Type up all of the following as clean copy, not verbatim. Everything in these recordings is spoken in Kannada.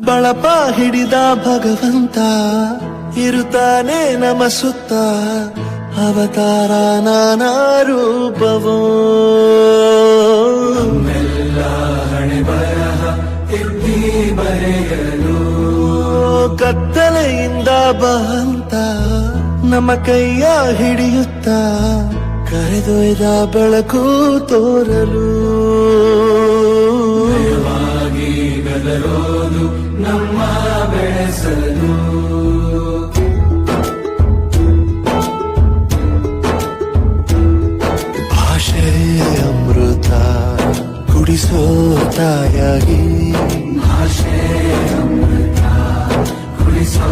ಬಳಪ ಹಿಡಿದ ಭಗವಂತ ಇರುತ್ತಾನೆ ನಮ ಸುತ್ತ ಅವತಾರ ನಾನಾ ರೂಪವೋ ನಮ್ಮೆಲ್ಲ ಹಣೆ ಬರಹ ತಿದ್ದಿ ಬರೆಯಲು ಕತ್ತಲೆಯಿಂದ ಬಂತ ನಮ್ಮ ಕೈಯ ಹಿಡಿಯುತ್ತ ಕರೆದೊಯ್ದ ಬೆಳಕು ತೋರಲು ವಾಗಿ ಗದರೋದು ನಮ್ಮ ಬೆಳೆಸಲು ಭಾಷೆ ಅಮೃತ ಕುಡಿಸೋ ತಾಯಾಗಿ ಭಾಷೆ ಅಮೃತ ಕುಡಿಸೋ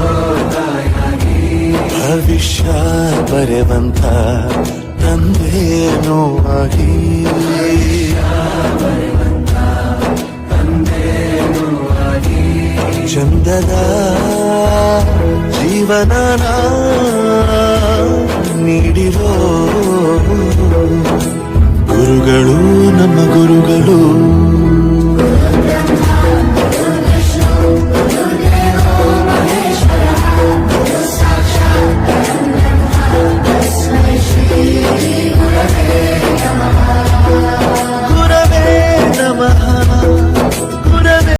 ತಾಯಾಗಿ ಭವಿಷ್ಯ ಬರೆವಂತ ತಂದೇನೋ ಆಗಿ ತಂದೇನು ಆಗಿ ಚಂದದ ಜೀವನ ನೀಡಿರೋ